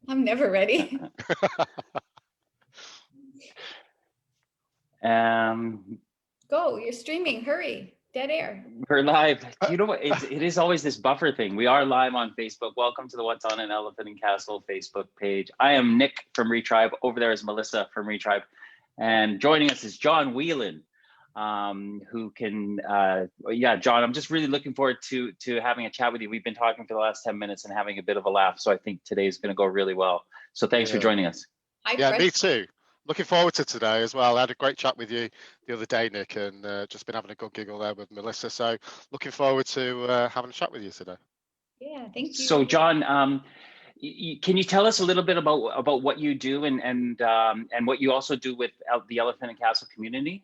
I'm never ready. Um, Go, you're streaming. Hurry. Dead air. we're live. Do you know what? It is always this buffer thing. We are live on Facebook. Welcome to the What's on an Elephant and Castle Facebook page. I am Nick from Retribe. Over there is Melissa from Retribe. And joining us is John Whelan, who can, John, I'm just really looking forward to having a chat with you. We've been talking for the last 10 minutes and having a bit of a laugh. So I think today is going to go really well. So thanks for joining us. Yeah, me too. Looking forward to today as well. I had a great chat with you the other day, Nick, and just been having a good giggle there with Melissa. So looking forward to having a chat with you today. Yeah, thank you. So John, can you tell us a little bit about what you do and what you also do with the Elephant and Castle community?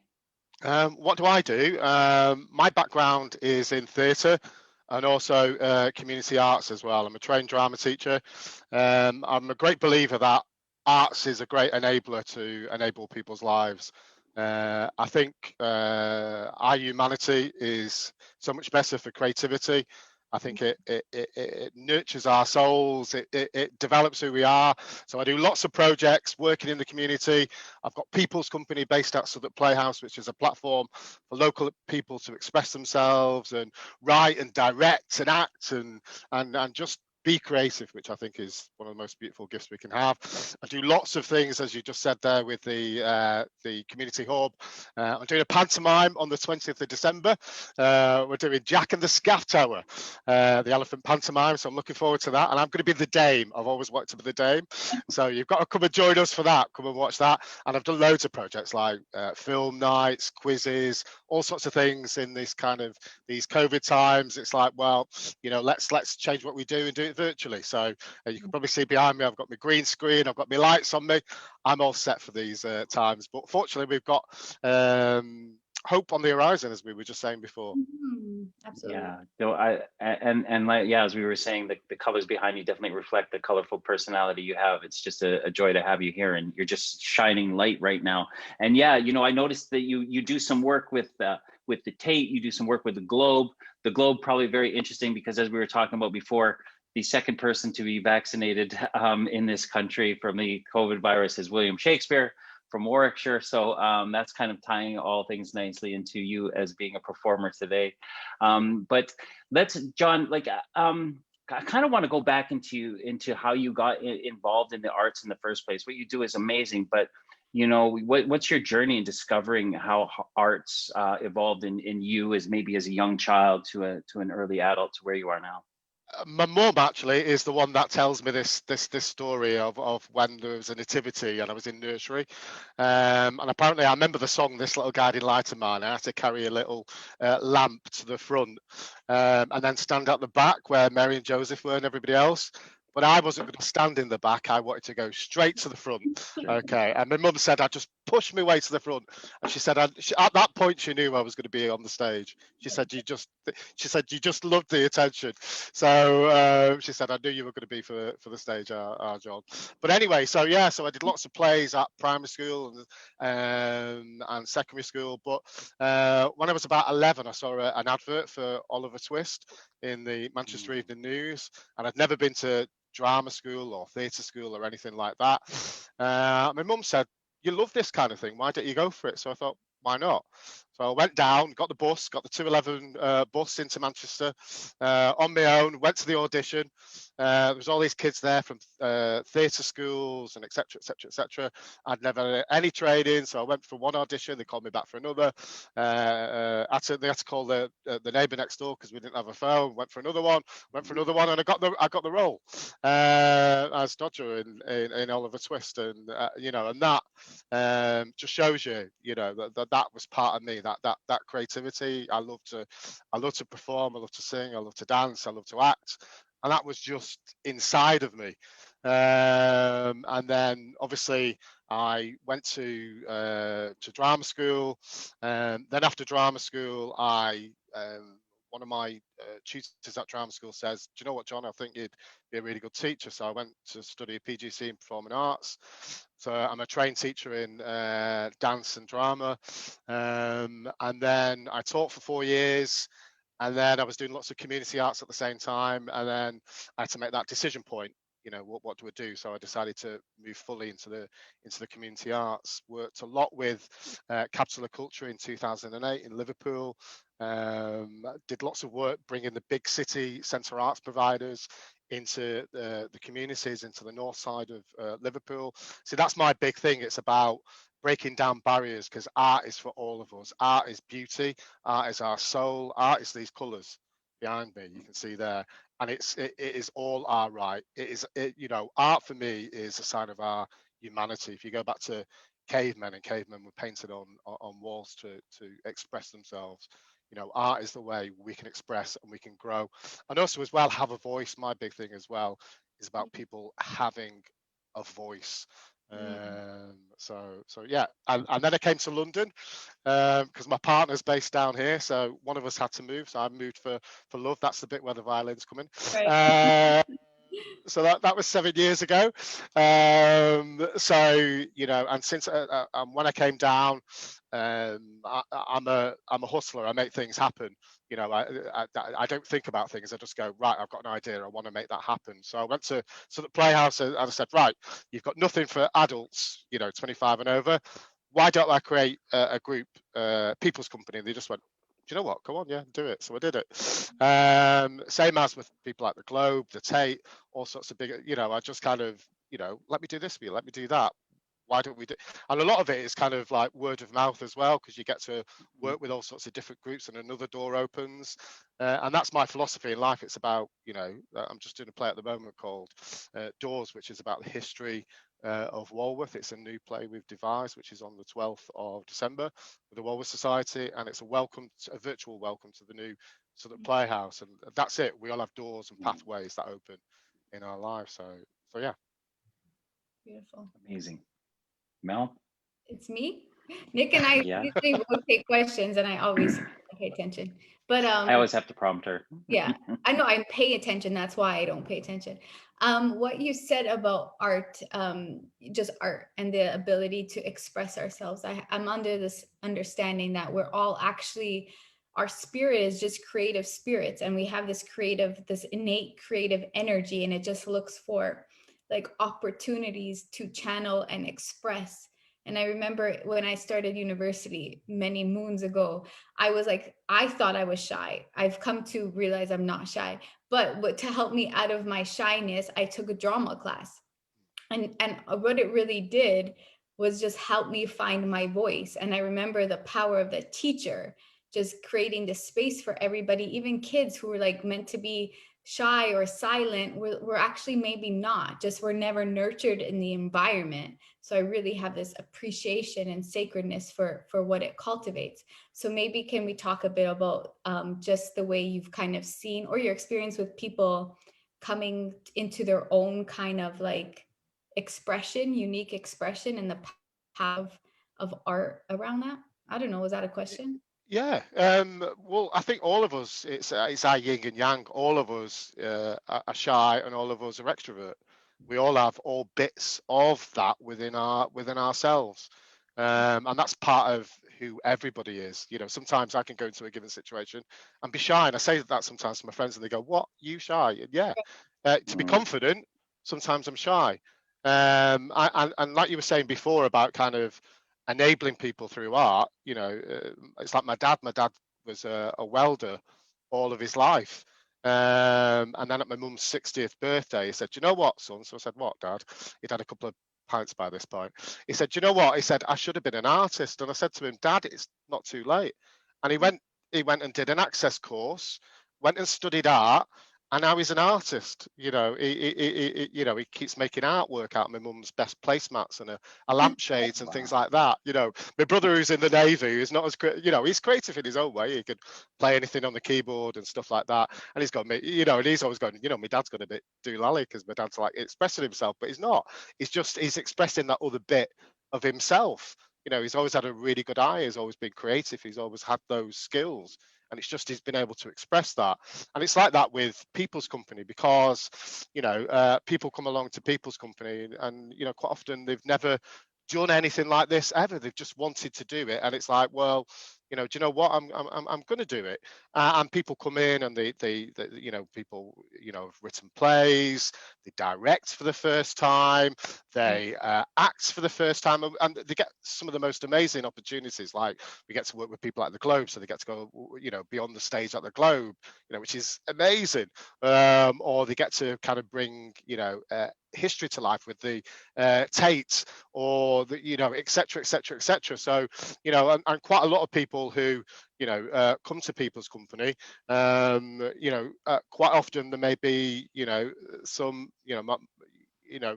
What do I do? My background is in theatre and also community arts as well. I'm a trained drama teacher. I'm a great believer that arts is a great enabler to enable people's lives. I think our humanity is so much better for creativity. I think it nurtures our souls, it develops who we are. So I do lots of projects working in the community. I've got People's Company based at Southwark Playhouse, which is a platform for local people to express themselves and write and direct and act and just be creative, which I think is one of the most beautiful gifts we can have. I do lots of things, as you just said there, with the community hub. I'm doing a pantomime on the 20th of December. We're doing Jack and the Scaff Tower, the elephant pantomime. So I'm looking forward to that. And I'm going to be the dame. I've always wanted to be the dame. So you've got to come and join us for that. Come and watch that. And I've done loads of projects like film nights, quizzes, all sorts of things in this kind of these COVID times. It's like, well, you know, let's change what we do and do it virtually. So you can probably see behind me, I've got my green screen, I've got my lights on me. I'm all set for these times. But fortunately, we've got hope on the horizon, as we were just saying before. Absolutely. Yeah, no, as we were saying, the colors behind you definitely reflect the colorful personality you have. It's just a joy to have you here, and you're just shining light right now. And yeah, you know, I noticed that you do some work with the Tate, you do some work with the Globe. The Globe probably very interesting because, as we were talking about before, the second person to be vaccinated in this country from the COVID virus is William Shakespeare from Warwickshire. So that's kind of tying all things nicely into you as being a performer today. But let's, John, I kind of want to go back into how you got involved in the arts in the first place. What you do is amazing, but you know, what's your journey in discovering how arts evolved in you as maybe as a young child to an early adult to where you are now? My mum actually is the one that tells me this story of when there was a nativity and I was in nursery, and apparently I remember the song "This Little Guiding Light of Mine." I had to carry a little lamp to the front and then stand at the back where Mary and Joseph were and everybody else. But I wasn't going to stand in the back. I wanted to go straight to the front. Okay. And my mum said I'd just push my way to the front. And she said at that point she knew I was going to be on the stage. She said you just loved the attention. So she said I knew you were going to be for the stage, our John. But anyway, so I did lots of plays at primary school and secondary school. But when I was about 11, I saw an advert for Oliver Twist in the Manchester Evening News, and I'd never been to drama school or theatre school or anything like that. My mum said, "You love this kind of thing. Why don't you go for it?" So I thought, why not? So I went down, got the 2:11 bus into Manchester on my own, went to the audition. There was all these kids there from theatre schools and etc. I'd never had any training, so I went for one audition. They called me back for another. They had to call the neighbour next door because we didn't have a phone. Went for another one, and I got the role as Dodger in Oliver Twist, and and that just shows you, that was part of me. That creativity. I love to perform. I love to sing. I love to dance. I love to act. And that was just inside of me. And then obviously I went to drama school. Then after drama school, one of my tutors at drama school says, "Do you know what, John? I think you'd be a really good teacher." So I went to study a PGC in Performing Arts. So I'm a trained teacher in dance and drama. And then I taught for 4 years. And then I was doing lots of community arts at the same time. And then I had to make that decision point. you know, what do I do? So I decided to move fully into the community arts. Worked a lot with Capital of Culture in 2008 in Liverpool. Did lots of work bringing the big city centre arts providers into the communities, into the north side of Liverpool. So that's my big thing. It's about breaking down barriers, because art is for all of us. Art is beauty. Art is our soul. Art is these colours behind me. You can see there, and it is all our right. You know, art for me is a sign of our humanity. If you go back to cavemen, and cavemen were painted on walls to express themselves. You know, art is the way we can express and we can grow, and also as well have a voice. My big thing as well is about people having a voice. So yeah, and then I came to London because my partner's based down here, so one of us had to move. So I moved for love. That's the bit where the violins come in. Right. So that was 7 years ago. So you know, and since when I came down, I'm a hustler. I make things happen. You know, I don't think about things. I just go, right, I've got an idea. I want to make that happen. So I went to the Playhouse and I said, right, you've got nothing for adults, you know, 25 and over. Why don't I create a group, people's company? And they just went, do you know what? Come on, yeah, do it. So I did it. Same as with people like the Globe, the Tate, all sorts of big, you know, I just kind of, you know, let me do this for you, let me do that. Why don't we do? And a lot of it is kind of like word of mouth as well, because you get to work with all sorts of different groups and another door opens. And that's my philosophy in life. It's about, you know, I'm just doing a play at the moment called Doors, which is about the history of Walworth. It's a new play we've devised, which is on the 12th of December with the Walworth Society, and it's a virtual welcome to the new sort of playhouse. And that's it. We all have doors and pathways that open in our lives. So yeah. Beautiful. Amazing. Mel? It's me. Nick and I Yeah. usually rotate questions, and I always pay attention. But I always have to prompt her. yeah, I know I pay attention. That's why I don't pay attention. What you said about art, just art and the ability to express ourselves. I'm under this understanding that we're all actually, our spirit is just creative spirits, and we have this innate creative energy, and it just looks for like opportunities to channel and express. And I remember when I started university many moons ago, I thought I was shy. I've come to realize I'm not shy. But to help me out of my shyness, I took a drama class. And what it really did was just help me find my voice. And I remember the power of the teacher just creating the space for everybody, even kids who were like meant to be shy or silent, we're actually maybe not, just we're never nurtured in the environment. So I really have this appreciation and sacredness for what it cultivates. So maybe can we talk a bit about just the way you've kind of seen, or your experience with people coming into their own kind of like expression, unique expression, and the power of art around that? I don't know, was that a question? Yeah, well, I think all of us, it's our yin and yang. All of us are shy, and all of us are extrovert. We all have all bits of that within ourselves, and that's part of who everybody is. You know, sometimes I can go into a given situation and be shy, and I say that sometimes to my friends, and they go, "What? You shy?" And yeah, to be confident, sometimes I'm shy. And like you were saying before about kind of enabling people through art, you know, it's like my dad was a welder all of his life, and then at my mum's 60th birthday he said, "Do you know what, son?" So I said, "What, Dad?" He'd had a couple of pints by this point. He said, "Do you know what?" He said, "I should have been an artist." And I said to him, "Dad, it's not too late." And he went and did an access course, went and studied art, and now he's an artist. You know, he keeps making artwork out of my mum's best placemats and a lampshades and things like that. You know, my brother who's in the Navy, who's not as you know, he's creative in his own way. He could play anything on the keyboard and stuff like that. And he's got me, you know, and he's always going, you know, my dad's got a bit doolally because my dad's like expressing himself, but he's not. He's expressing that other bit of himself. You know, he's always had a really good eye. He's always been creative. He's always had those skills. And it's just he's been able to express that. And it's like that with People's Company, because, you know, people come along to People's Company and, you know, quite often they've never done anything like this ever. They've just wanted to do it. And it's like, well, you know, do you know what, I'm going to do it. And people come in and they you know, people, you know, have written plays, they direct for the first time, they act for the first time, and they get some of the most amazing opportunities. Like we get to work with people at the Globe, so they get to go, you know, beyond the stage at the Globe, you know, which is amazing. Or they get to kind of bring, you know, history to life with the Tate, or the, you know, etc, etc, etc. So, you know, and quite a lot of people who, you know, come to People's Company, you know, quite often there may be, you know, some, you know,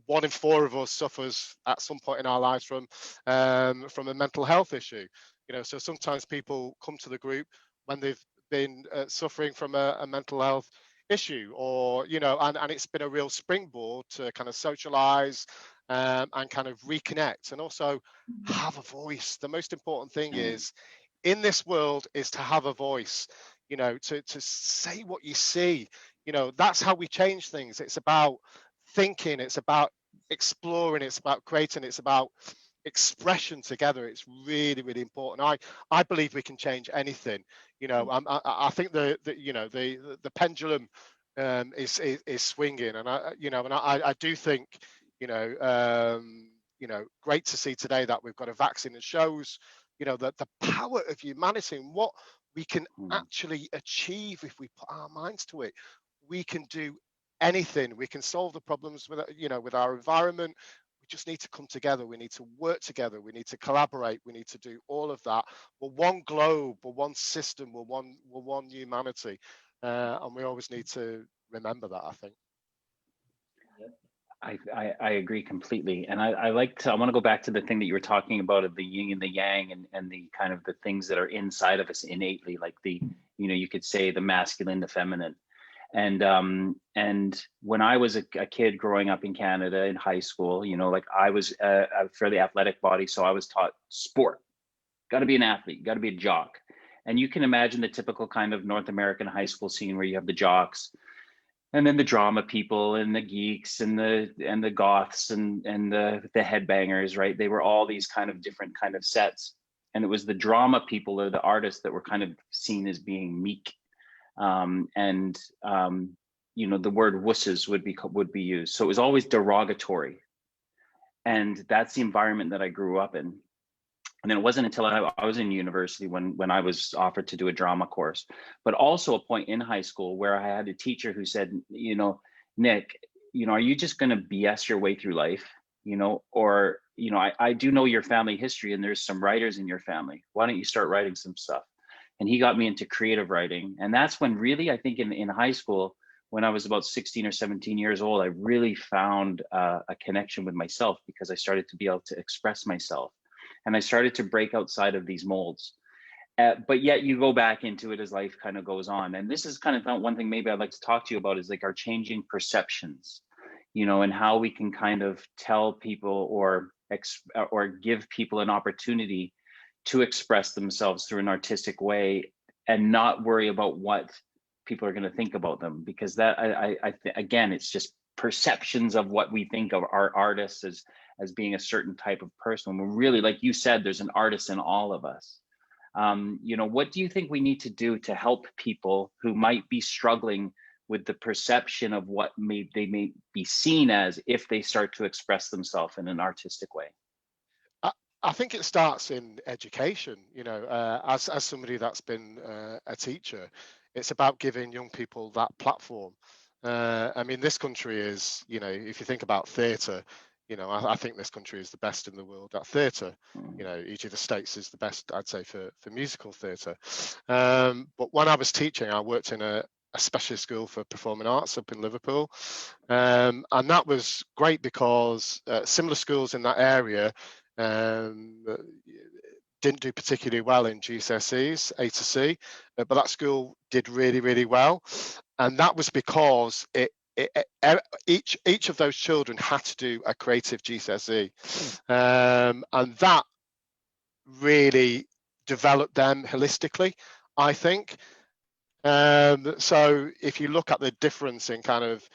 1 in 4 of us suffers at some point in our lives from a mental health issue. You know, so sometimes people come to the group when they've been suffering from a mental health issue, or, you know, and it's been a real springboard to kind of socialize, and kind of reconnect, and also have a voice. The most important thing is in this world is to have a voice, you know, to say what you see. You know, that's how we change things. It's about thinking, it's about exploring, it's about creating, it's about expression together. It's really, really important. I believe we can change anything. You know, I think the you know, the pendulum is swinging, and you know, and I do think, you know, great to see today that we've got a vaccine that shows, you know, that the power of humanity and what we can actually achieve if we put our minds to it. We can do anything. We can solve the problems with, you know, with our environment. We just need to come together. We need to work together. We need to collaborate. We need to do all of that. We're one globe. We're one system. We're one humanity, and we always need to remember that, I think. I agree completely. And I want to go back to the thing that you were talking about of the yin and the yang, and the kind of the things that are inside of us innately, like the, you know, you could say the masculine, the feminine. And when I was a kid growing up in Canada in high school, you know, like I was a fairly athletic body. So I was taught sport, got to be an athlete, got to be a jock. And you can imagine the typical kind of North American high school scene where you have the jocks, and then the drama people, and the geeks, and the goths, and the headbangers, right? They were all these kind of different kind of sets. And it was the drama people, or the artists, that were kind of seen as being meek. You know, the word wusses would be used. So it was always derogatory. And that's the environment that I grew up in. And then it wasn't until I was in university when I was offered to do a drama course, but also a point in high school where I had a teacher who said, you know, Nick, you know, are you just going to BS your way through life? You know, or, you know, I do know your family history, and there's some writers in your family. Why don't you start writing some stuff? And he got me into creative writing. And that's when really, I think in high school, when I was about 16 or 17 years old, I really found a connection with myself, because I started to be able to express myself. And I started to break outside of these molds. But yet you go back into it as life kind of goes on. And this is kind of one thing maybe I'd like to talk to you about, is like our changing perceptions, you know, and how we can kind of tell people or give people an opportunity to express themselves through an artistic way, and not worry about what people are going to think about them. Because that, again, it's just perceptions of what we think of our artists as being a certain type of person. When really, like you said, there's an artist in all of us. You know, what do you think we need to do to help people who might be struggling with the perception of what they may be seen as if they start to express themselves in an artistic way? I think it starts in education. You know, as somebody that's been a teacher, it's about giving young people that platform. I mean, this country is, you know, if you think about theatre, you know, I think this country is the best in the world at theatre. You know, each of the states is the best, I'd say, for musical theatre. But when I was teaching, I worked in a specialist school for performing arts up in Liverpool. And that was great because similar schools in that area didn't do particularly well in GCSEs, A to C, but that school did really, really well. And that was because each of those children had to do a creative GCSE. And that really developed them holistically, I think. So if you look at the difference in kind of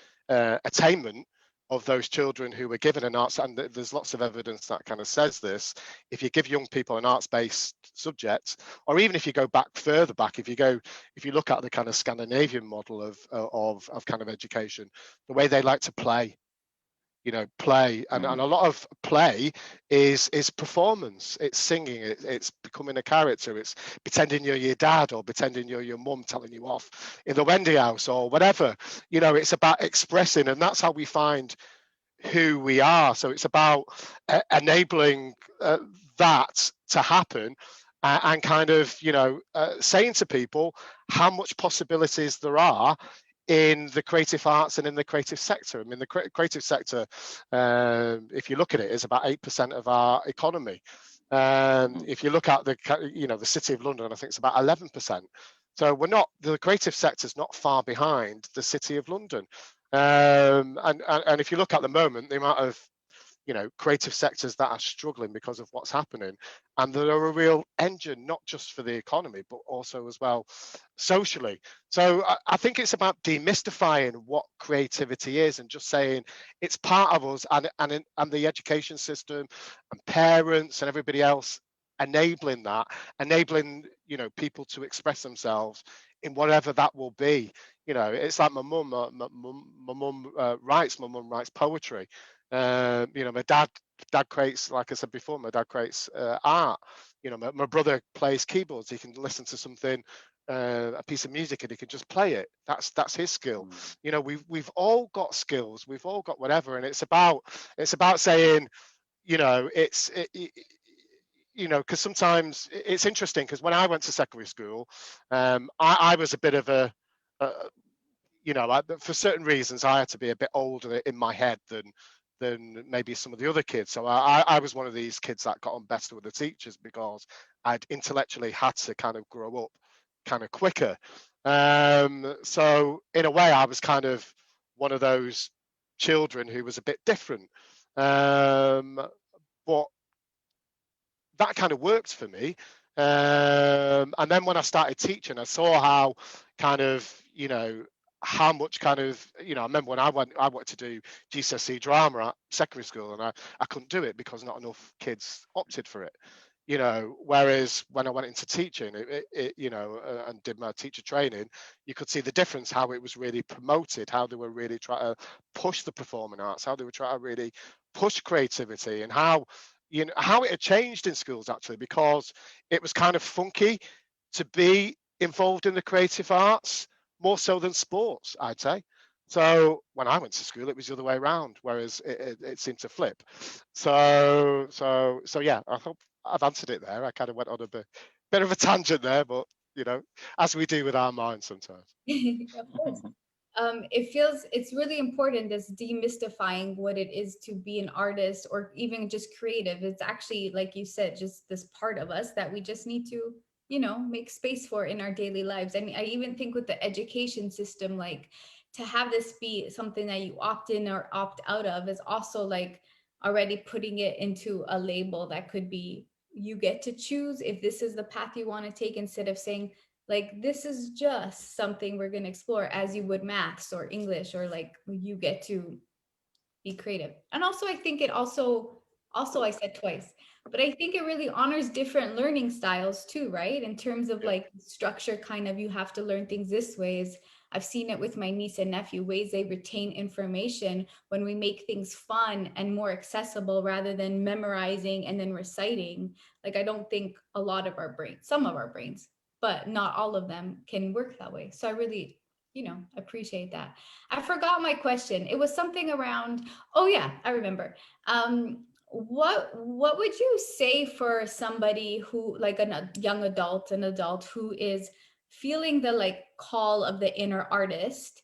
attainment, of those children who were given an arts, and there's lots of evidence that kind of says this, if you give young people an arts-based subject, or even if you go back further back, if you look at the kind of Scandinavian model of kind of education, the way they like to play, play, and a lot of play is performance. It's singing, it's becoming a character, it's pretending you're your dad or pretending you're your mum telling you off in the Wendy house or whatever. It's about expressing, and that's how we find who we are. So it's about enabling that to happen, and kind of saying to people how much possibilities there are in the creative arts and in the creative sector. I mean, the creative sector, if you look at it, is about 8% of our economy. If you look at the City of London, I think it's about 11%. So the creative sector's not far behind the City of London. And if you look at the moment, the amount of creative sectors that are struggling because of what's happening, and they're a real engine, not just for the economy, but also as well socially. So I think it's about demystifying what creativity is and just saying it's part of us, and the education system and parents and everybody else enabling people to express themselves in whatever that will be. It's like my mum writes poetry. My dad creates, like I said before, my dad creates art. My brother plays keyboards. He can listen to something, a piece of music, and he can just play it. That's his skill. We've all got skills. We've all got whatever, and it's about saying, because sometimes it's interesting, because when I went to secondary school, I was a bit of for certain reasons, I had to be a bit older in my head than maybe some of the other kids. So I was one of these kids that got on better with the teachers because I'd intellectually had to kind of grow up kind of quicker. So in a way, I was kind of one of those children who was a bit different. But that kind of worked for me. And then when I started teaching, I saw how kind of, how much kind of, I remember when I wanted to do GCSE drama at secondary school, and I couldn't do it because not enough kids opted for it. Whereas when I went into teaching, and did my teacher training, you could see the difference, how it was really promoted, how they were really trying to push the performing arts, how they were trying to really push creativity, and how it had changed in schools, actually, because it was kind of funky to be involved in the creative arts, more so than sports, I'd say. So when I went to school, it was the other way around, whereas it seemed to flip. So yeah, I hope I've answered it there. I kind of went on a bit of a tangent there, but as we do with our minds sometimes. Of course. It's really important, this demystifying what it is to be an artist or even just creative. It's actually, like you said, just this part of us that we just need to make space for in our daily lives. And I even think with the education system, like, to have this be something that you opt in or opt out of is also like already putting it into a label that could be, you get to choose if this is the path you want to take, instead of saying, like, this is just something we're going to explore, as you would maths or English, or like, you get to be creative. And also, I think it also I said twice, but I think it really honors different learning styles too, right? In terms of like structure, kind of, you have to learn things this way. I've seen it with my niece and nephew, ways they retain information when we make things fun and more accessible rather than memorizing and then reciting. Like, I don't think a lot of our brains, some of our brains, but not all of them, can work that way. So I really, appreciate that. I forgot my question. It was something around, oh yeah, I remember. What would you say for somebody who, like a young adult, an adult who is feeling the like call of the inner artist,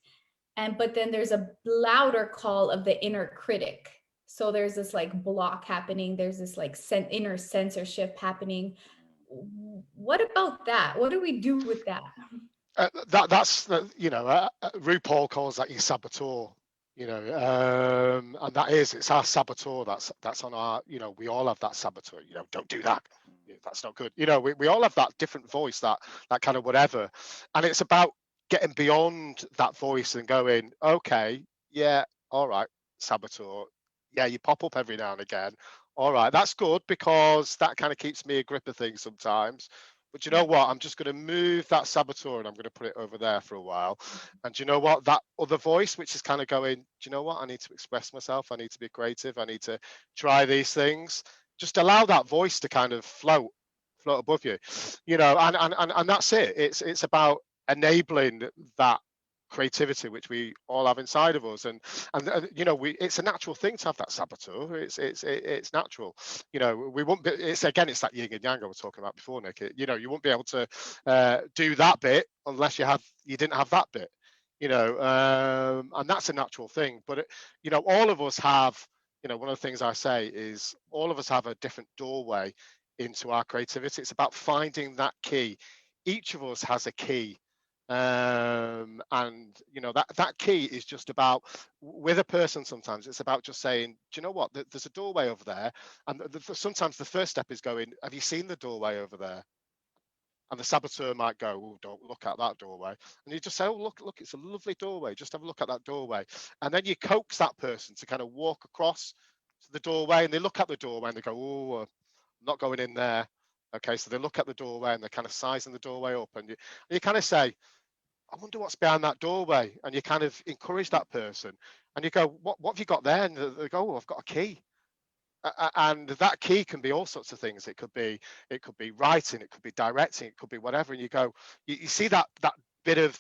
but then there's a louder call of the inner critic? So there's this like block happening, there's this like inner censorship happening. What about that? What do we do with that? That's RuPaul calls that your saboteur, and it's our saboteur that's on our, we all have that saboteur, don't do that, that's not good, we all have that different voice, that kind of whatever, and it's about getting beyond that voice and going, okay, yeah, all right, saboteur, yeah, you pop up every now and again. All right, that's good because that kind of keeps me a grip of things sometimes. But you know what? I'm just going to move that saboteur and I'm going to put it over there for a while. And you know what? That other voice, which is kind of going, do you know what? I need to express myself. I need to be creative. I need to try these things. Just allow that voice to kind of float above you, and that's it. It's about enabling that creativity which we all have inside of us, and it's a natural thing to have that saboteur. It's natural. We won't be, it's that yin and yang I was talking about before, Nick. You won't be able to do that bit unless you didn't have that bit, and that's a natural thing. But all of us have, one of the things I say is all of us have a different doorway into our creativity. It's about finding that key. Each of us has a key, and that key is just about, with a person, sometimes it's about just saying, do you know what, there's a doorway over there, and sometimes the first step is going, have you seen the doorway over there? And the saboteur might go, oh, don't look at that doorway. And you just say, oh, look, it's a lovely doorway. Just have a look at that doorway. And then you coax that person to kind of walk across to the doorway, and they look at the doorway and they go, oh, I'm not going in there. Okay, so they look at the doorway and they're kind of sizing the doorway up. And you kind of say, I wonder what's behind that doorway. And you kind of encourage that person. And you go, what have you got there? And they go, oh, I've got a key. And that key can be all sorts of things. It could be writing, it could be directing, it could be whatever. And you go, you see that bit of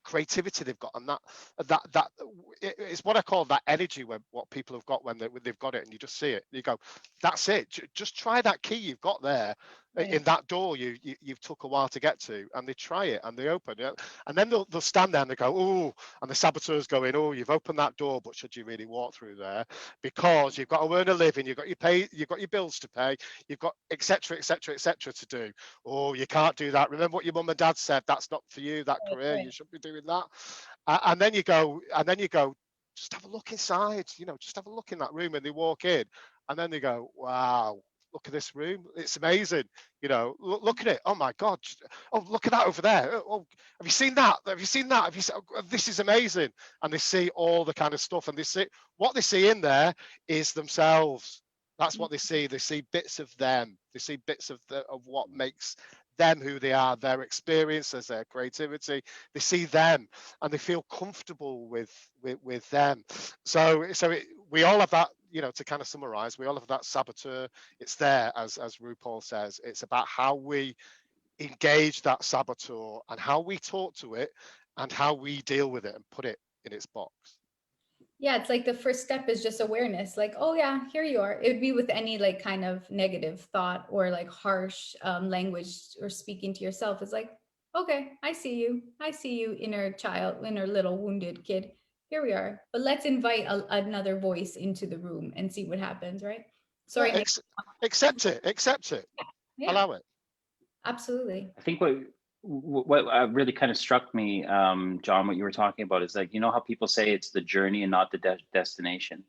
creativity they've got, and that it's what I call that energy, when what people have got when they've got it, and you just see it. You go, that's it. Just try that key you've got there in that door you've took a while to get to, and they try it and they open it, and then they'll stand there and they go, oh, and the saboteur's going, oh, you've opened that door, but should you really walk through there? Because you've got to earn a living, you've got your bills to pay, you've got etc to do. Oh, you can't do that. Remember what your mum and dad said, that's not for you, that career, you shouldn't be doing that. And then you go, just have a look inside, just have a look in that room, and they walk in, and then they go, wow, look at this room, it's amazing. Look at it, oh my god, oh, look at that over there, oh, have you seen that, oh, this is amazing. And they see all the kind of stuff, and what they see in there is themselves. That's what they see bits of them, they see bits of what makes them who they are, their experiences, their creativity. They see them and they feel comfortable with them. So we all have that, to kind of summarize, we all have that saboteur. It's there, as RuPaul says. It's about how we engage that saboteur and how we talk to it and how we deal with it and put it in its box. Yeah, it's like the first step is just awareness. Like, oh yeah, here you are. It would be with any like kind of negative thought or like harsh language or speaking to yourself. It's like, okay, I see you, inner child, inner little wounded kid. Here we are. But let's invite another voice into the room and see what happens, right? Sorry, Yeah, Nick. accept it. Yeah, Allow it. absolutely. I think what really kind of struck me, John, what you were talking about is like, how people say it's the journey and not the destination.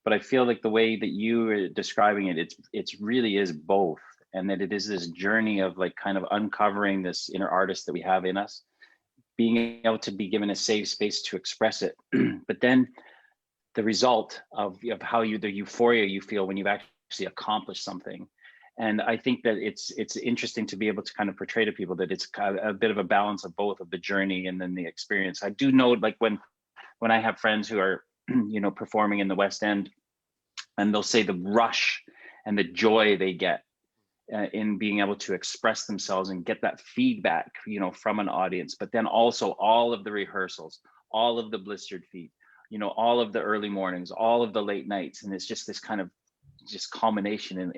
But I feel like the way that you are describing it, it's really is both. And that it is this journey of like kind of uncovering this inner artist that we have in us, being able to be given a safe space to express it. But then the result of how the euphoria you feel when you've actually accomplished something. And I think that it's interesting to be able to kind of portray to people that it's a bit of a balance of both, of the journey and then the experience. I do know, like when I have friends who are, performing in the West End, and they'll say the rush and the joy they get in being able to express themselves and get that feedback, from an audience, but then also all of the rehearsals, all of the blistered feet, all of the early mornings, all of the late nights, and it's just this kind of just culmination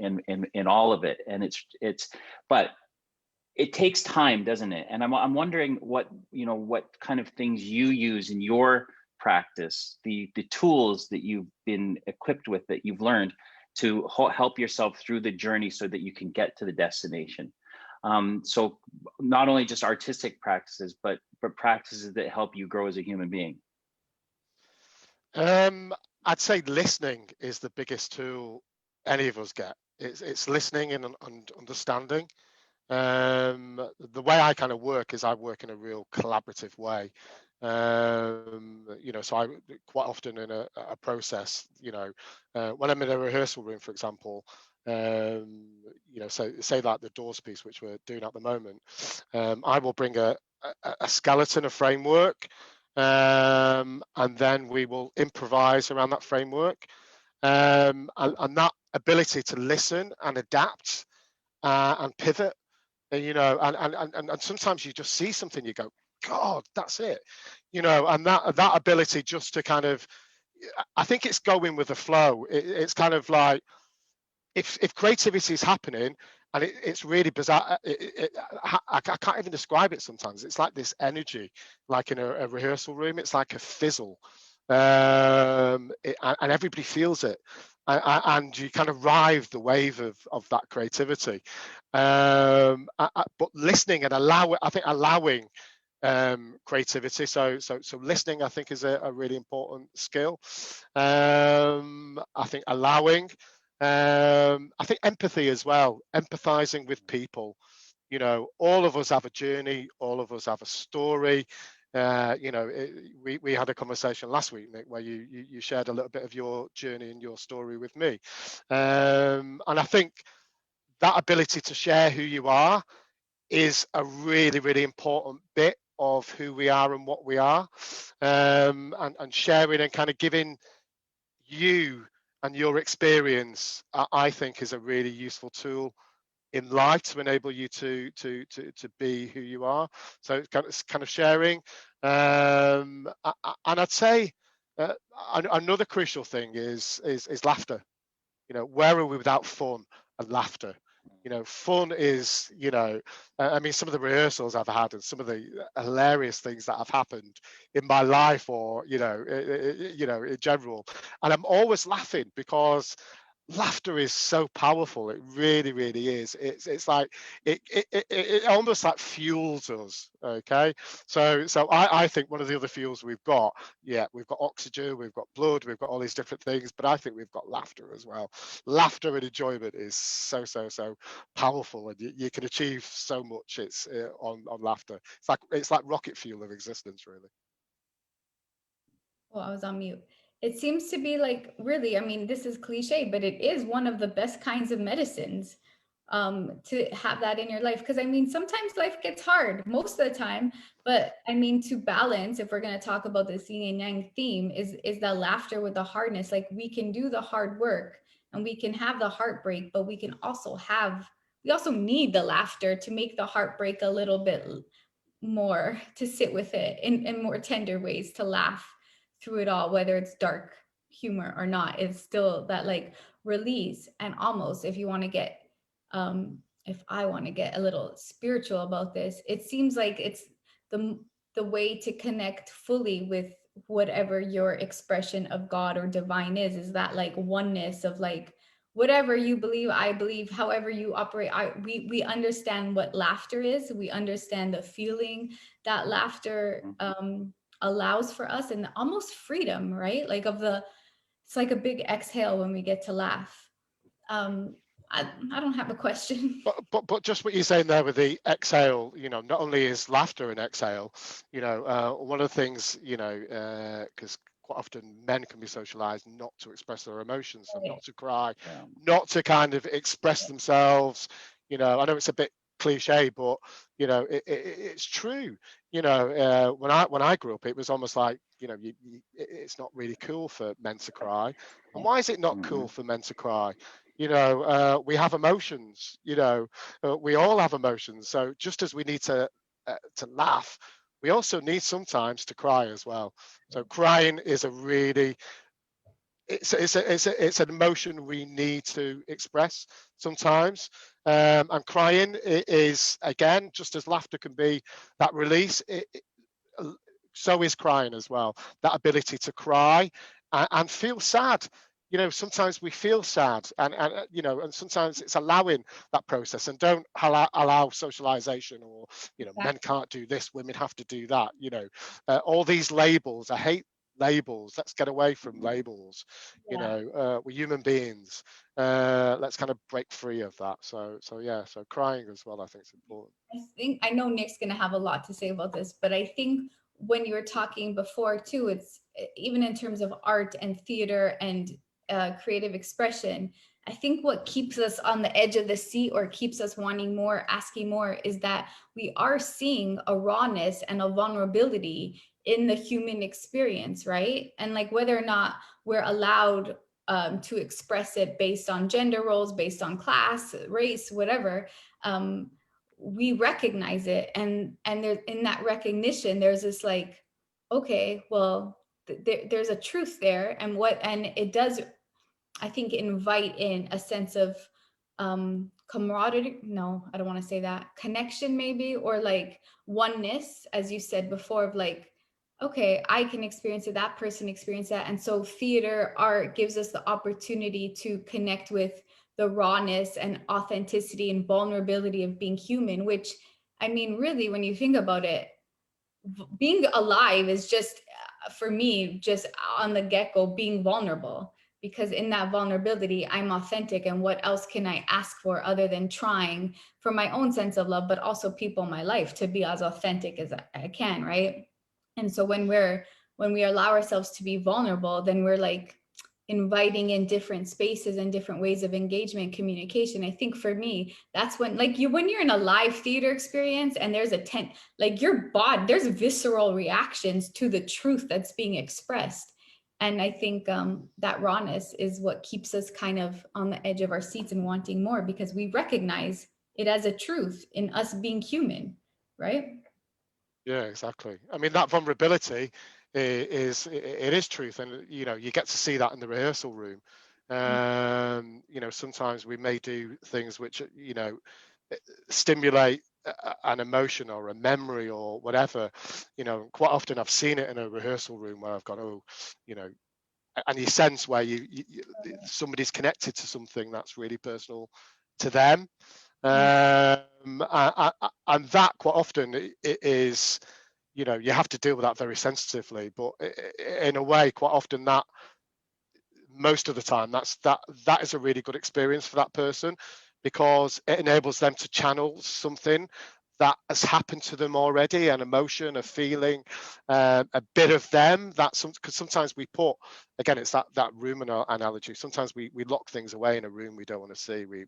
in all of it. And but it takes time, doesn't it? And I'm wondering what kind of things you use in your practice, the tools that you've been equipped with, that you've learned to help yourself through the journey so that you can get to the destination. So not only just artistic practices, but practices that help you grow as a human being. I'd say listening is the biggest tool any of us get. It's listening and understanding. The way I kind of work is I work in a real collaborative way. So I quite often in a process, when I'm in a rehearsal room, for example, say like the doors piece, which we're doing at the moment, I will bring a skeleton, a framework, and then we will improvise around that framework, and that ability to listen and adapt and pivot, and sometimes you just see something, you go, God, that's it, and that ability just to kind of, I think it's going with the flow. It's kind of like, if creativity is happening, and it's really bizarre, I can't even describe it sometimes. It's like this energy, like in a rehearsal room, it's like a fizzle, and everybody feels it, and you kind of ride the wave of that creativity, but listening and allowing creativity. So listening, I think, is a really important skill. I think allowing, I think empathy as well, empathizing with people. All of us have a journey, all of us have a story. We had a conversation last week, Nick, where you shared a little bit of your journey and your story with me, and I think that ability to share who you are is a really, really important bit of who we are and what we are, and sharing and kind of giving you and your experience, I think, is a really useful tool in life to enable you to be who you are. So it's kind of sharing, and I'd say another crucial thing is laughter. Where are we without fun and laughter? Fun is, I mean, some of the rehearsals I've had and some of the hilarious things that have happened in my life, or, in general. And I'm always laughing because laughter is so powerful. It really, really is. It's like it almost like fuels us. Okay, so I think one of the other fuels we've got, we've got oxygen, we've got blood, we've got all these different things, but I think we've got laughter as well. Laughter and enjoyment is so powerful, and you can achieve so much. It's on laughter. It's like rocket fuel of existence, really. Well, I was on mute. It seems to be like, really, I mean, this is cliche, but it is one of the best kinds of medicines, to have that in your life. Because I mean, sometimes life gets hard most of the time, but I mean, to balance, if we're going to talk about the yin and yang theme, is the laughter with the hardness. Like, we can do the hard work and we can have the heartbreak, but we also need the laughter to make the heartbreak a little bit more, to sit with it in more tender ways, to laugh through it all, whether it's dark humor or not. It's still that like release. And almost, if you want to get, if I want to get a little spiritual about this, it seems like it's the the way to connect fully with whatever your expression of God or divine is that like oneness of like, whatever you believe, I believe, however you operate, we understand what laughter is. We understand the feeling that laughter allows for us, and almost freedom, right? Like it's like a big exhale when we get to laugh. um I don't have a question. But just what you're saying there with the exhale, not only is laughter an exhale, one of the things, because quite often men can be socialized not to express their emotions, and not to cry, not to kind of express themselves. I know it's a bit cliche, but it's true. When I grew up, it was almost like, it's not really cool for men to cry. And why is it not cool for men to cry? We have emotions. We all have emotions. So just as we need to laugh, we also need sometimes to cry as well. So crying is a really, it's an emotion we need to express sometimes. And crying is, again, just as laughter can be that release, so is crying as well. That ability to cry and feel sad. Sometimes we feel sad, and sometimes it's allowing that process, and don't allow socialization, or men can't do this, women have to do that. All these labels. I hate labels. Let's get away from labels. We're human beings. Let's kind of break free of that. So crying as well, I think, is important. I know Nick's going to have a lot to say about this, but I think when you were talking before too, it's even in terms of art and theater and creative expression, I think what keeps us on the edge of the seat or keeps us wanting more, asking more, is that we are seeing a rawness and a vulnerability in the human experience, right? And like whether or not we're allowed to express it based on gender roles, based on class, race, whatever, we recognize it. And there, in that recognition, there's this like, okay, well, there's a truth there, and it does, I think, invite in a sense of camaraderie. No, I don't want to say that. Connection, maybe, or like oneness, as you said before, of like, okay, I can experience it, that person experienced that. And so theater, art gives us the opportunity to connect with the rawness and authenticity and vulnerability of being human, which, I mean, really, when you think about it, being alive is just, for me, just on the get-go, being vulnerable, because in that vulnerability I'm authentic, and what else can I ask for other than trying for my own sense of love, but also people in my life, to be as authentic as I can, right? And so when we allow ourselves to be vulnerable, then we're like inviting in different spaces and different ways of engagement, communication. I think for me, that's when, like, when you're in a live theater experience and there's like your body, there's visceral reactions to the truth that's being expressed. And I think that rawness is what keeps us kind of on the edge of our seats and wanting more, because we recognize it as a truth in us being human, right? Yeah, exactly. I mean, that vulnerability it is truth, and you know, you get to see that in the rehearsal room. You know, sometimes we may do things which, you know, stimulate an emotion or a memory or whatever. You know, quite often I've seen it in a rehearsal room where I've gone, oh, you know, and you sense where somebody's connected to something that's really personal to them. And that quite often it is, you know, you have to deal with that very sensitively, but in a way, quite often, that most of the time, that is a really good experience for that person, because it enables them to channel something that has happened to them already, an emotion, a feeling, a bit of them. Because sometimes we put, again, it's that room analogy. Sometimes we lock things away in a room we don't want to see. We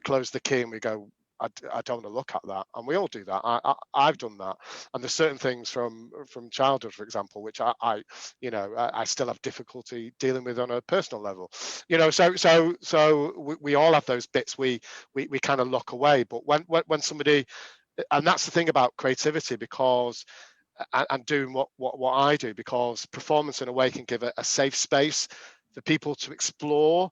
close the key and we go, I don't want to look at that, and we all do that. I've done that, and there's certain things from childhood, for example, which I you know, I still have difficulty dealing with on a personal level. You know, so we all have those bits we kind of lock away. But when somebody, and that's the thing about creativity, because and doing what I do, because performance in a way can give a safe space for people to explore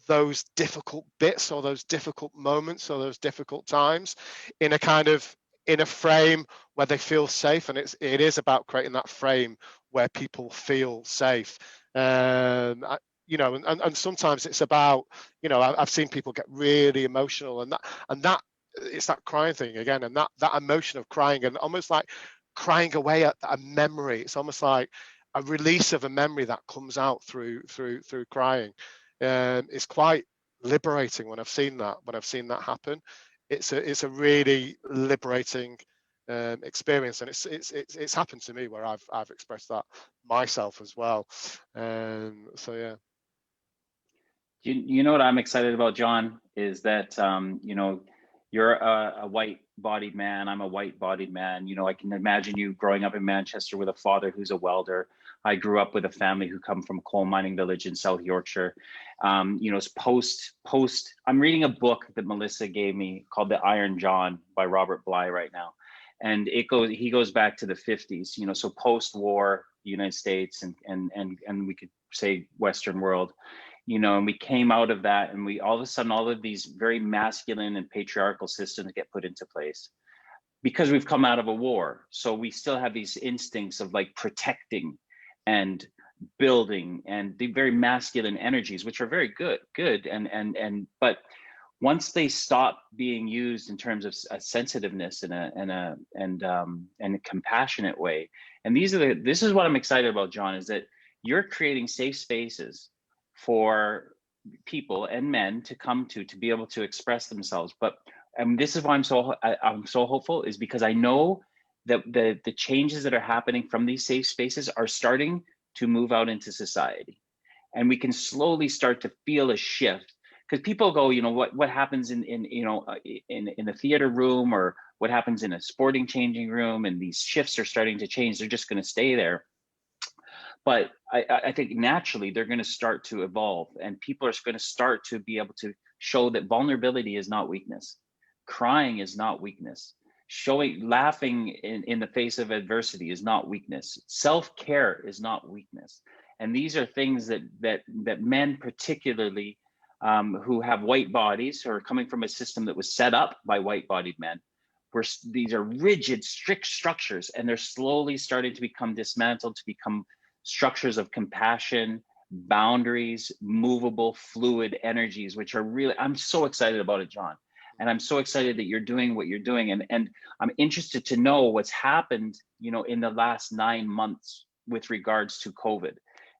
those difficult bits or those difficult moments or those difficult times in a kind of, in a frame where they feel safe. And it is about creating that frame where people feel safe. You know, and sometimes it's about, you know, I've seen people get really emotional, and that it's that crying thing again, and that emotion of crying, and almost like crying away at a memory. It's almost like a release of a memory that comes out through crying. It's quite liberating when I've seen that happen. It's a really liberating experience, and it's happened to me where I've expressed that myself as well. So yeah. You know what I'm excited about, John, is that you know, you're a white-bodied man. I'm a white-bodied man. You know, I can imagine you growing up in Manchester with a father who's a welder. I grew up with a family who come from a coal mining village in South Yorkshire. You know, it's post. I'm reading a book that Melissa gave me called The Iron John by Robert Bly right now, and he goes back to the 50s. You know, so post-war United States and we could say Western world. You know, and we came out of that, and we all of a sudden, all of these very masculine and patriarchal systems get put into place because we've come out of a war. So we still have these instincts of like protecting and building and the very masculine energies, which are very good. But once they stop being used in terms of a sensitiveness and a compassionate way, and this is what I'm excited about, John, is that you're creating safe spaces for people and men to come to be able to express themselves. But this is why I'm so hopeful, is because I know the changes that are happening from these safe spaces are starting to move out into society. And we can slowly start to feel a shift, because people go, you know, what happens in the theater room, or what happens in a sporting changing room, and these shifts are starting to change. They're just going to stay there. But I think naturally they're going to start to evolve, and people are going to start to be able to show that vulnerability is not weakness. Crying is not weakness. Laughing in the face of adversity is not weakness. Self-care is not weakness. And these are things that men, particularly who have white bodies, or are coming from a system that was set up by white-bodied men, where these are rigid, strict structures, and they're slowly starting to become dismantled, to become structures of compassion, boundaries, movable, fluid energies, which are really, I'm so excited about it, John. And I'm so excited that you're doing what you're doing. And I'm interested to know what's happened, you know, in the last 9 months with regards to COVID,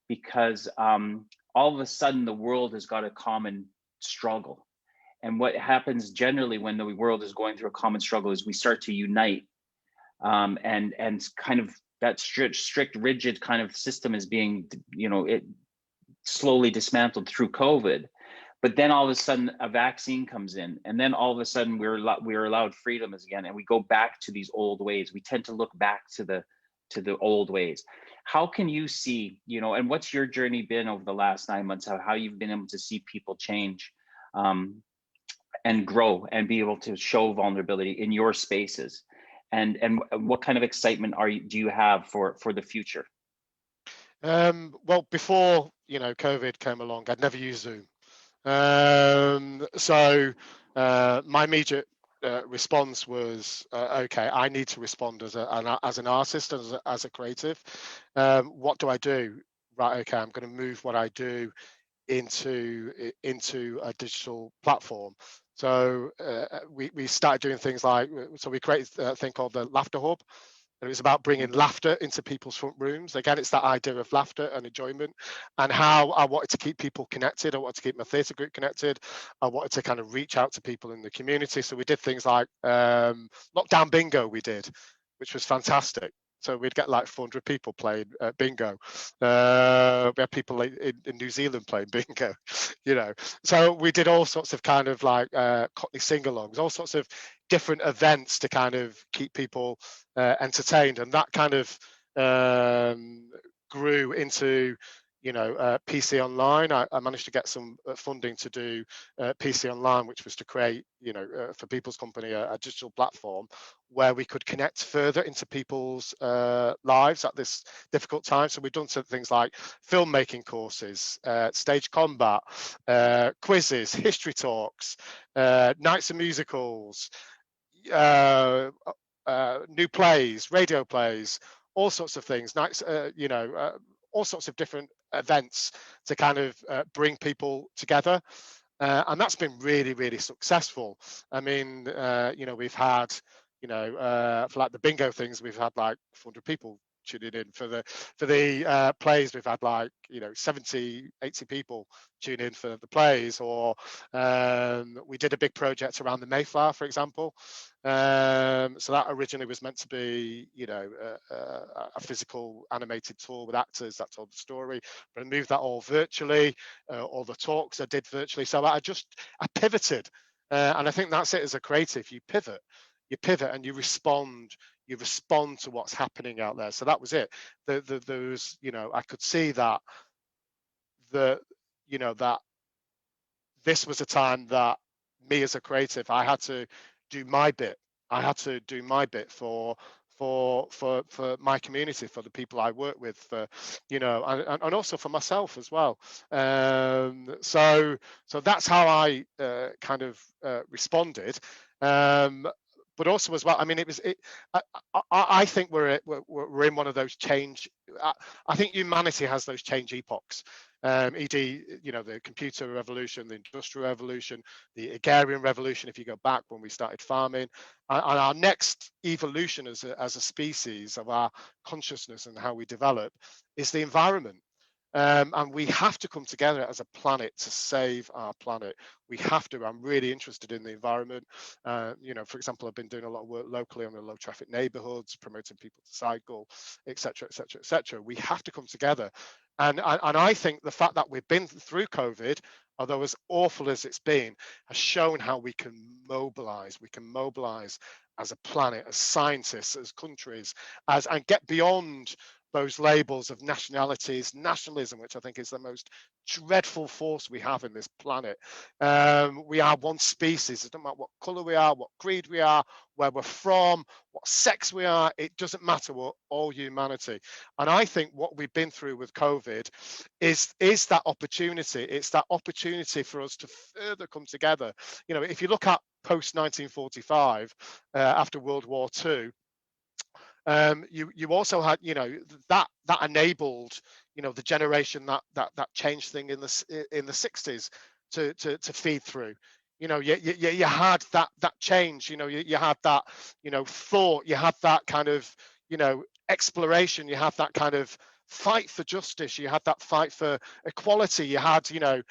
because all of a sudden the world has got a common struggle. And what happens generally when the world is going through a common struggle is we start to unite, and kind of that strict, rigid kind of system is being, you know, it slowly dismantled through COVID. But then all of a sudden a vaccine comes in, and then all of a sudden we're allowed freedom again, and we go back to these old ways. We tend to look back to the old ways. How can you see, you know, and what's your journey been over the last 9 months, how you've been able to see people change and grow and be able to show vulnerability in your spaces? And what kind of excitement do you have for the future? Well, before, you know, COVID came along, I'd never used Zoom. So my immediate response was, okay, I need to respond as an artist, as a creative. What do I do? Right, okay, I'm going to move what I do into a digital platform. So we started doing things like, so we created a thing called the Laughter Hub. And it was about bringing laughter into people's front rooms. Again, it's that idea of laughter and enjoyment, and how I wanted to keep people connected. I wanted to keep my theatre group connected. I wanted to kind of reach out to people in the community. So we did things like lockdown bingo we did, which was fantastic. So we'd get like 400 people playing bingo. We had people in New Zealand playing bingo, you know. So we did all sorts of kind of like Cockney sing-alongs, all sorts of different events to kind of keep people entertained, and that kind of grew into, you know, PC Online. I managed to get some funding to do PC Online, which was to create, you know, for People's Company, a digital platform where we could connect further into people's lives at this difficult time. So we've done some things like filmmaking courses, stage combat, quizzes, history talks, nights of musicals, new plays, radio plays, all sorts of things, nights, you know, all sorts of different events to kind of bring people together. And that's been really, really successful. I mean, you know, we've had, you know, for like the bingo things, we've had like 400 people tuning in. For the plays, we've had like, you know, 70, 80 people tune in for the plays. Or we did a big project around the Mayflower, for example. So that originally was meant to be, you know, a physical animated tour with actors that told the story, but I moved that all virtually. All the talks I did virtually. So I pivoted, and I think that's it as a creative. You pivot and you respond to what's happening out there. So that was it. There was, you know, I could see that you know, that this was a time that me as a creative, I had to do my bit. I had to do my bit for my community, for the people I work with, for, you know, and also for myself as well. So that's how I kind of responded. But also as well, I mean, I think we're in one of those change. I think humanity has those change epochs. You know, the computer revolution, the industrial revolution, the agrarian revolution, if you go back when we started farming, and our next evolution as a species of our consciousness and how we develop is the environment. And we have to come together as a planet to save our planet. We have to. I'm really interested in the environment. You know, for example, I've been doing a lot of work locally on the low traffic neighborhoods, promoting people to cycle, etc., etc., etc. We have to come together. And I think the fact that we've been through COVID, although as awful as it's been, has shown how we can mobilize. We can mobilize as a planet, as scientists, as countries, and get beyond those labels of nationalities, nationalism, which I think is the most dreadful force we have in this planet. We are one species. It doesn't matter what color we are, what creed we are, where we're from, what sex we are. It doesn't matter. We're all humanity. And I think what we've been through with COVID is that opportunity. It's that opportunity for us to further come together. You know, if you look at post 1945, after World War II, you also had, you know, that enabled, you know, the generation that changed thing in the 60s to feed through. You know, you had that change. You know, you had that, you know, thought. You had that kind of, you know, exploration. You had that kind of fight for justice. You had that fight for equality. You had, you know,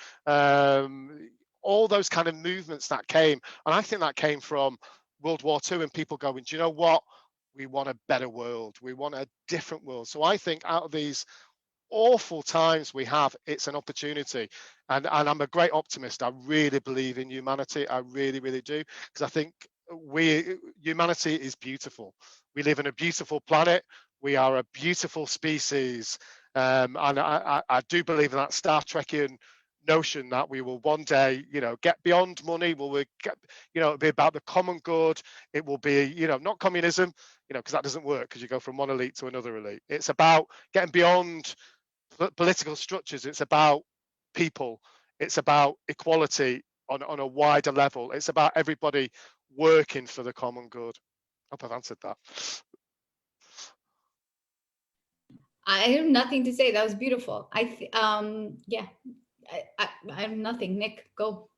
all those kind of movements that came, and I think that came from World War II and people going, do you know what? We want a better world. We want a different world. So I think out of these awful times we have, it's an opportunity. And I'm a great optimist. I really believe in humanity. I really, really do. Because I think humanity is beautiful. We live in a beautiful planet. We are a beautiful species. And I do believe in that Star Trekian notion that we will one day, you know, get beyond money. Will get, you know, it'll be about the common good. It will be, you know, not communism, you know, because that doesn't work, because you go from one elite to another elite. It's about getting beyond political structures. It's about people. It's about equality on a wider level. It's about everybody working for the common good. I hope I've answered that. I have nothing to say. That was beautiful. Yeah, I have nothing. Nick, go.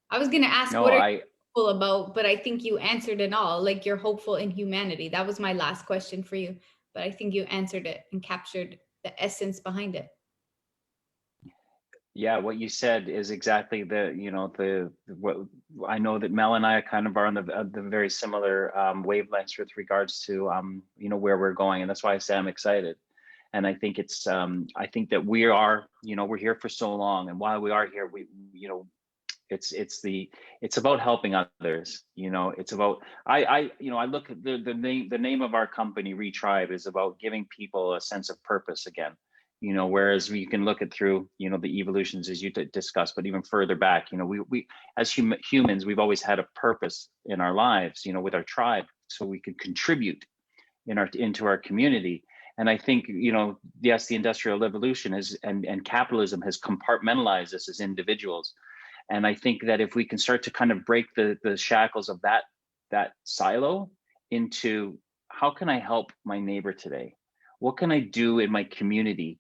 I was gonna ask No, what are you hopeful about, but I think you answered it all. Like, you're hopeful in humanity. That was my last question for you, but I think you answered it and captured the essence behind it. yeah, what you said is exactly the, you know, what I know that Mel and I kind of are on the very similar wavelengths with regards to, you know, where we're going. And that's why I say I'm excited. And I think it's, I think that we are, you know, we're here for so long. And while we are here, we, you know, it's about helping others. You know, it's about, you know, I look at the name of our company, Retribe, is about giving people a sense of purpose again. You know, whereas you can look at through, you know, the evolutions as you discussed, but even further back, you know, we as humans, we've always had a purpose in our lives, you know, with our tribe, so we could contribute into our community. And I think, you know, yes, the industrial revolution has and capitalism has compartmentalized us as individuals. And I think that if we can start to kind of break the shackles of that silo into, how can I help my neighbor today? What can I do in my community?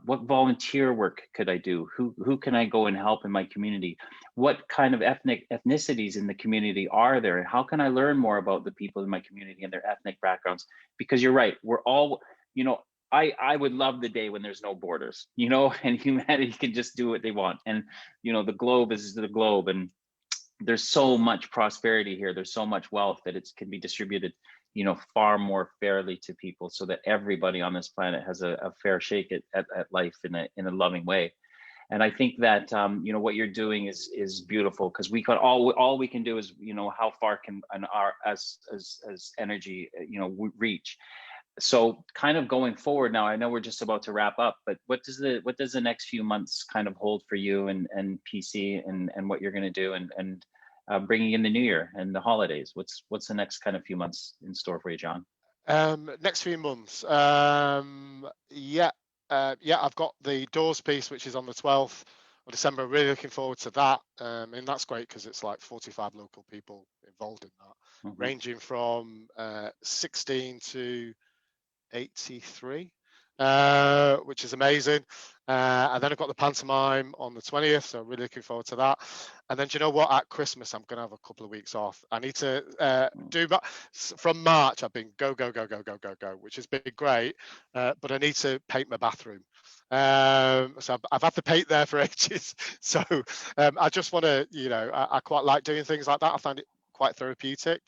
What volunteer work could I do? Who can I go and help in my community? What kind of ethnicities in the community are there? And how can I learn more about the people in my community and their ethnic backgrounds? Because you're right, we're all, you know, I would love the day when there's no borders, you know, and humanity can just do what they want. And, you know, the globe is the globe, and there's so much prosperity here. There's so much wealth that it can be distributed, you know, far more fairly to people, so that everybody on this planet has a fair shake at life in a loving way. And I think that, you know, what you're doing is beautiful, because we can all we can do is, you know, how far can our as energy, you know, reach. So kind of going forward now, I know we're just about to wrap up, but what does the next few months kind of hold for you and PC and what you're going to do, and bringing in the new year and the holidays? What's the next kind of few months in store for you, John? Next few months, yeah, I've got the Doors piece, which is on the 12th of December. Really looking forward to that. And that's great because it's like 45 local people involved in that, ranging from 16 to 83, which is amazing. And then I've got the pantomime on the 20th, so really looking forward to that. And then, do you know what? At Christmas, I'm going to have a couple of weeks off. I need to do, from March, I've been go, which has been great, but I need to paint my bathroom. So I've had the paint there for ages. So I just want to, I quite like doing things like that. I find it quite therapeutic.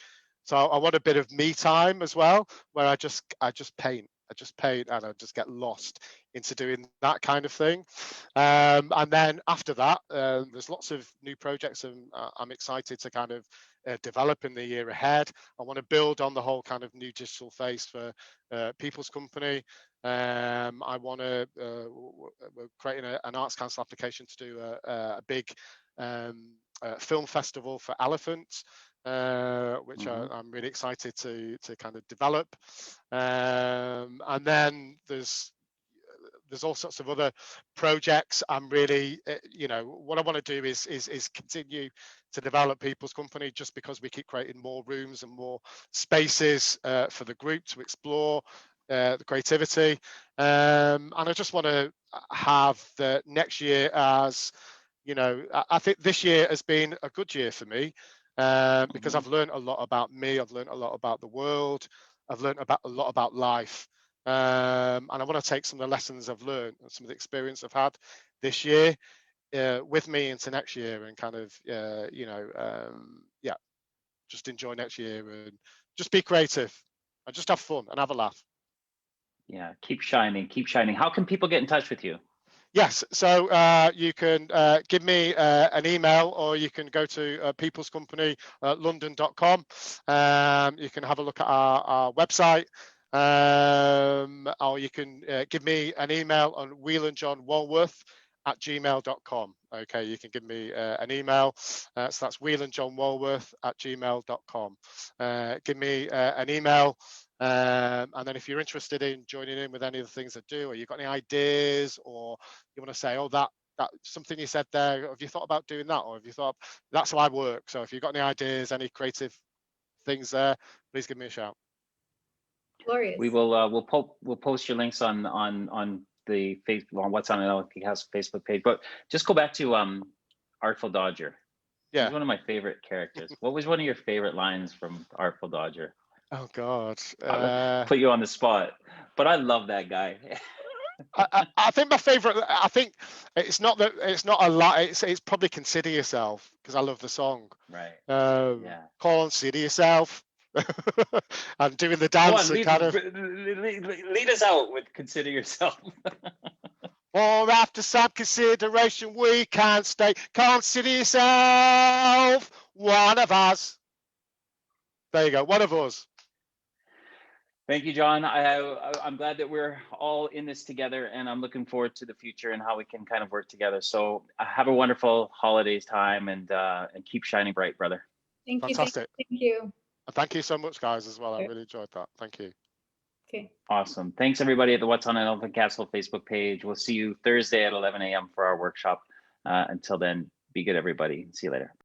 So I want a bit of me time as well, where I just paint. I just paint and I just get lost into doing that kind of thing. And then after that, there's lots of new projects and I'm excited to kind of develop in the year ahead. I want to build on the whole kind of new digital face for People's Company. I want to, we're creating an Arts Council application to do a big film festival for elephants, which I'm really excited to kind of develop. And then there's all sorts of other projects. I'm really, what I want to do is continue to develop People's Company, just because we keep creating more rooms and more spaces for the group to explore the creativity. And I just want to have the next year as, I think this year has been a good year for me, because I've learned a lot about me. I've learned a lot about the world. I've learned a lot about life. And I want to take some of the lessons I've learned and some of the experience I've had this year with me into next year, and kind of, just enjoy next year and just be creative and just have fun and have a laugh. Yeah, keep shining, keep shining. How can people get in touch with you? Yes, so you can give me an email, or you can go to People's Company London.com. You can have a look at our website, or you can give me an email on whelanjohnwalworth@gmail.com. Okay, you can give me an email. So that's whelanjohnwalworth@gmail.com. Give me an email. And then if you're interested in joining in with any of the things I do, or you've got any ideas, or you want to say, oh, that something you said there, have you thought about doing that? Or have you thought, that's how I work. So if you've got any ideas, any creative things there, please give me a shout. Glorious. We will we'll post your links on the Facebook, on What's on an LFP House Facebook page. But just go back to Artful Dodger. Yeah. He's one of my favorite characters. What was one of your favorite lines from Artful Dodger? Oh God. Put you on the spot, but I love that guy. I think my favorite, I think it's not a lot, it's probably Consider Yourself, because I love the song. Right. Yeah. Consider yourself. And doing the dance. Lead us out with Consider Yourself. Or after some consideration, we can't stay. Consider yourself one of us. There you go, one of us. Thank you, John. I'm glad that we're all in this together, and I'm looking forward to the future and how we can kind of work together. So have a wonderful holidays time, and keep shining bright, brother. Thank Fantastic. you. Thank you. Thank you so much, guys, as well. I really enjoyed that. Thank you. Okay. Awesome. Thanks, everybody, at the What's on an Elephant Castle Facebook page. We'll see you Thursday at 11 a.m. for our workshop. Until then, be good, everybody. See you later.